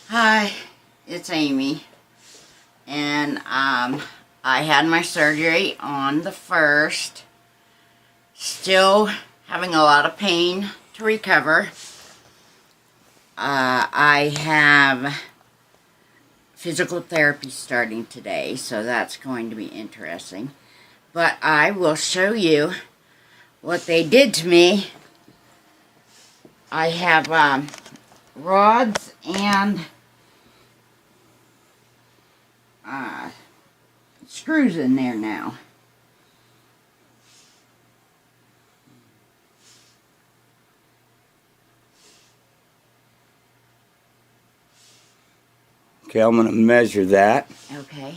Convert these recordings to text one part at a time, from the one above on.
Hi, it's Amy, and I had my surgery on the 1st. Still having a lot of pain to recover. I have physical therapy starting today, so that's going to be interesting. But I will show you what they did to me. I have rods and screws in there now. Okay, I'm going to measure that. Okay.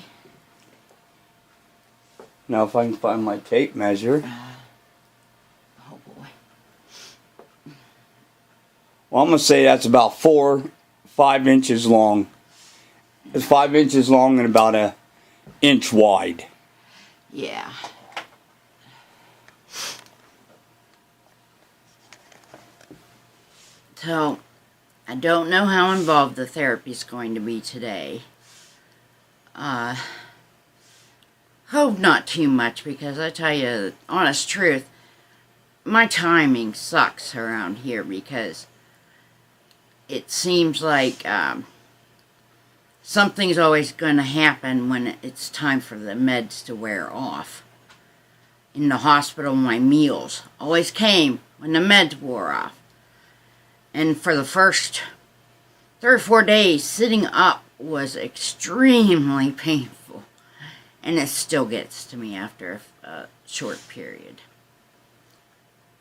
Now if I can find my tape measure. Oh boy. Well, I'm going to say that's about 5 inches long. It's 5 inches long and about an inch wide. Yeah. So, I don't know how involved the therapy is going to be today. Hope not too much, because I tell you the honest truth, my timing sucks around here, because it seems like something's always going to happen when it's time for the meds to wear off. In the hospital, my meals always came when the meds wore off. And for the first 3 or 4 days, sitting up was extremely painful. And it still gets to me after a short period.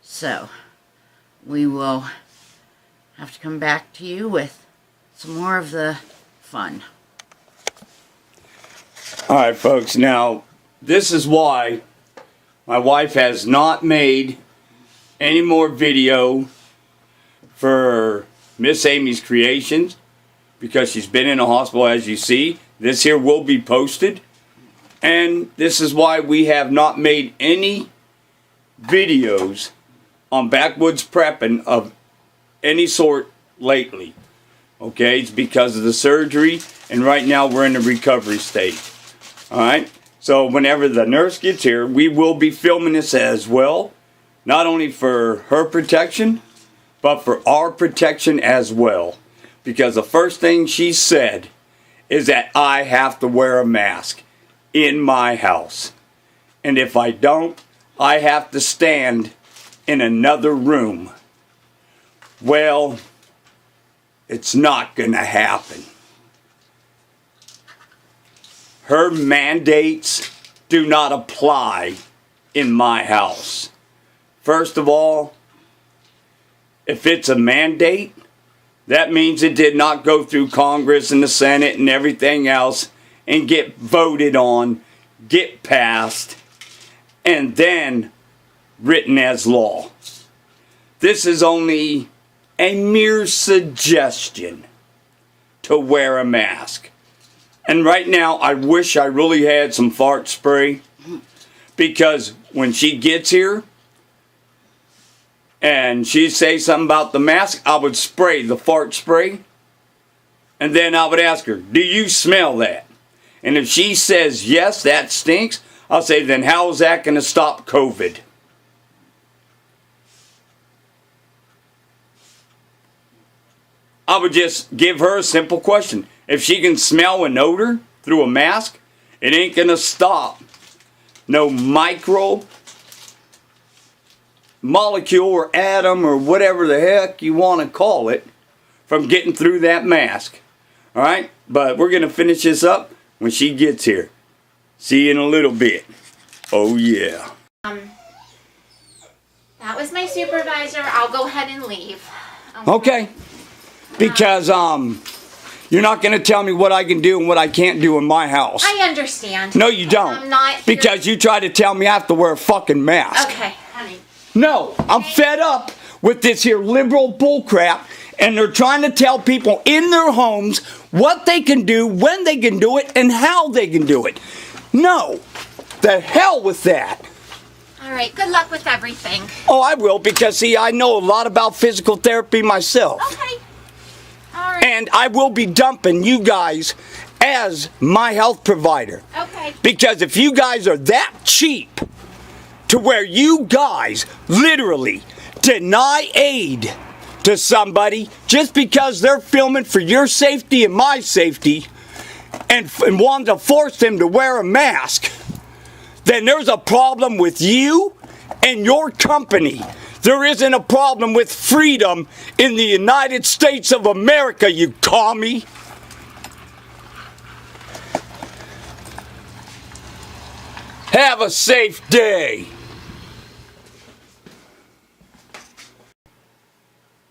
So, we will have to come back to you with some more of the fun. Alright folks, now this is why my wife has not made any more video for Miss Amy's Creations, because she's been in the hospital, as you see. This here will be posted, and this is why we have not made any videos on backwoods prepping of any sort lately. Okay, it's because of the surgery, and right now we're in the recovery stage. Alright, so whenever the nurse gets here, we will be filming this as well, not only for her protection, but for our protection as well. Because the first thing she said is that I have to wear a mask in my house. And if I don't, I have to stand in another room. Well, it's not going to happen. Her mandates do not apply in my house. First of all, if it's a mandate, that means it did not go through Congress and the Senate and everything else and get voted on, get passed, and then written as law. This is only a mere suggestion to wear a mask. And right now, I wish I really had some fart spray, because when she gets here and she'd say something about the mask, I would spray the fart spray, and then I would ask her, do you smell that? And if she says, yes, that stinks, I'll say, then how is that going to stop COVID? I would just give her a simple question. If she can smell an odor through a mask, it ain't going to stop no microbe, molecule or atom or whatever the heck you want to call it from getting through that mask. Alright? But we're going to finish this up when she gets here. See you in a little bit. Oh yeah. That was my supervisor. I'll go ahead and leave. Okay. Because you're not going to tell me what I can do and what I can't do in my house. I understand. No, you don't. I'm not here. Because you try to tell me I have to wear a fucking mask. Okay, honey. No, I'm fed up with this here liberal bullcrap, and they're trying to tell people in their homes what they can do, when they can do it, and how they can do it. No, the hell with that. All right, good luck with everything. Oh, I will, because see, I know a lot about physical therapy myself. Okay. All right. And I will be dumping you guys as my health provider. Okay. Because if you guys are that cheap to where you guys literally deny aid to somebody just because they're filming for your safety and my safety and want to force them to wear a mask, then there's a problem with you and your company. There isn't a problem with freedom in the United States of America, you commie. Have a safe day.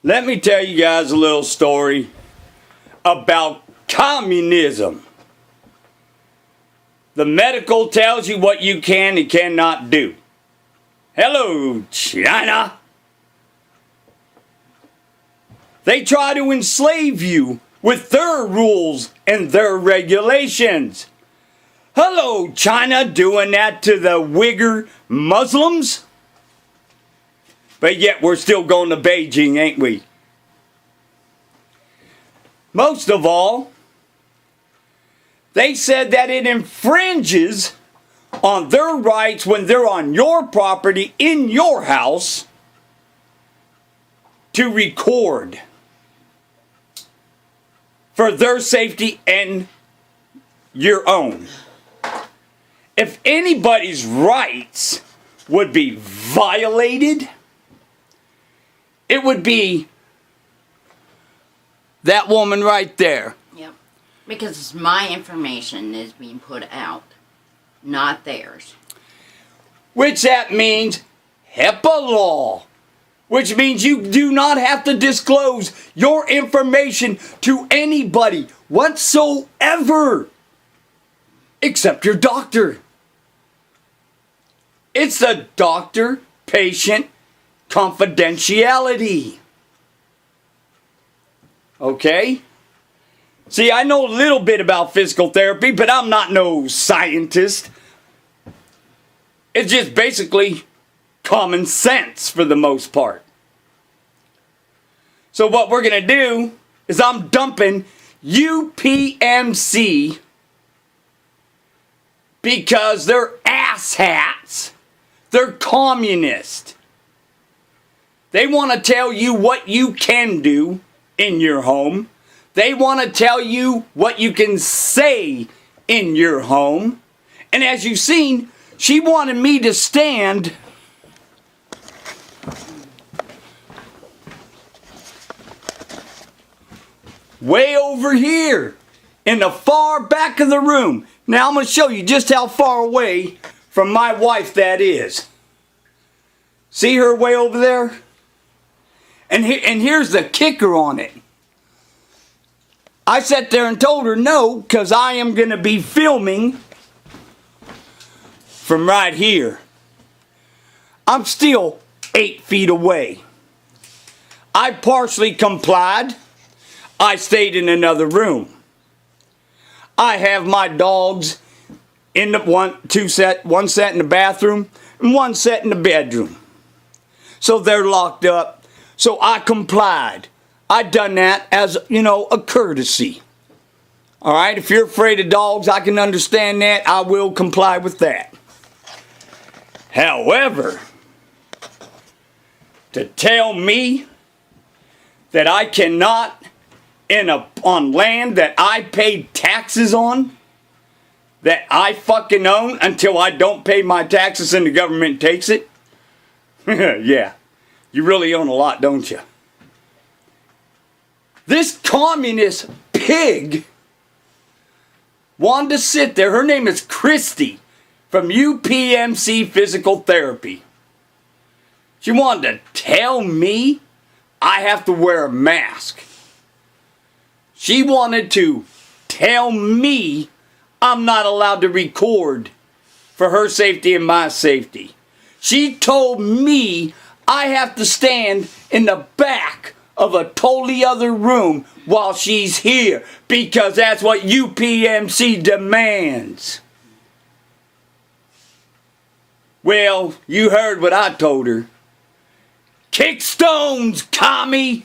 Let me tell you guys a little story about communism. The medical tells you what you can and cannot do. Hello, China. They try to enslave you with their rules and their regulations. Hello, China, doing that to the Uyghur Muslims? But yet we're still going to Beijing, ain't we? Most of all, they said that it infringes on their rights when they're on your property, in your house, to record for their safety and your own. If anybody's rights would be violated, it would be that woman right there. Yep. Because my information is being put out, not theirs. Which that means HIPAA law. Which means you do not have to disclose your information to anybody whatsoever. Except your doctor. It's the doctor-patient confidentiality. Okay? See, I know a little bit about physical therapy, but I'm not no scientist. It's just basically common sense for the most part. So what we're going to do is I'm dumping UPMC because they're asshats. They're communist. They want to tell you what you can do in your home. They want to tell you what you can say in your home. And as you've seen, she wanted me to stand way over here in the far back of the room. Now I'm going to show you just how far away from my wife that is. See her way over there? And here's the kicker on it. I sat there and told her no, because I am going to be filming from right here. I'm still 8 feet away. I partially complied. I stayed in another room. I have my dogs in the one set in the bathroom and one set in the bedroom. So they're locked up. So I complied. I done that as, a courtesy. All right, if you're afraid of dogs, I can understand that. I will comply with that. However, to tell me that I cannot on land that I paid taxes on, that I fucking own until I don't pay my taxes and the government takes it? Yeah, you really own a lot, don't you? This communist pig wanted to sit there. Her name is Christy from UPMC Physical Therapy. She wanted to tell me I have to wear a mask. She wanted to tell me I'm not allowed to record for her safety and my safety. She told me I have to stand in the back of a totally other room while she's here because that's what UPMC demands. Well, you heard what I told her. Kick stones, commie!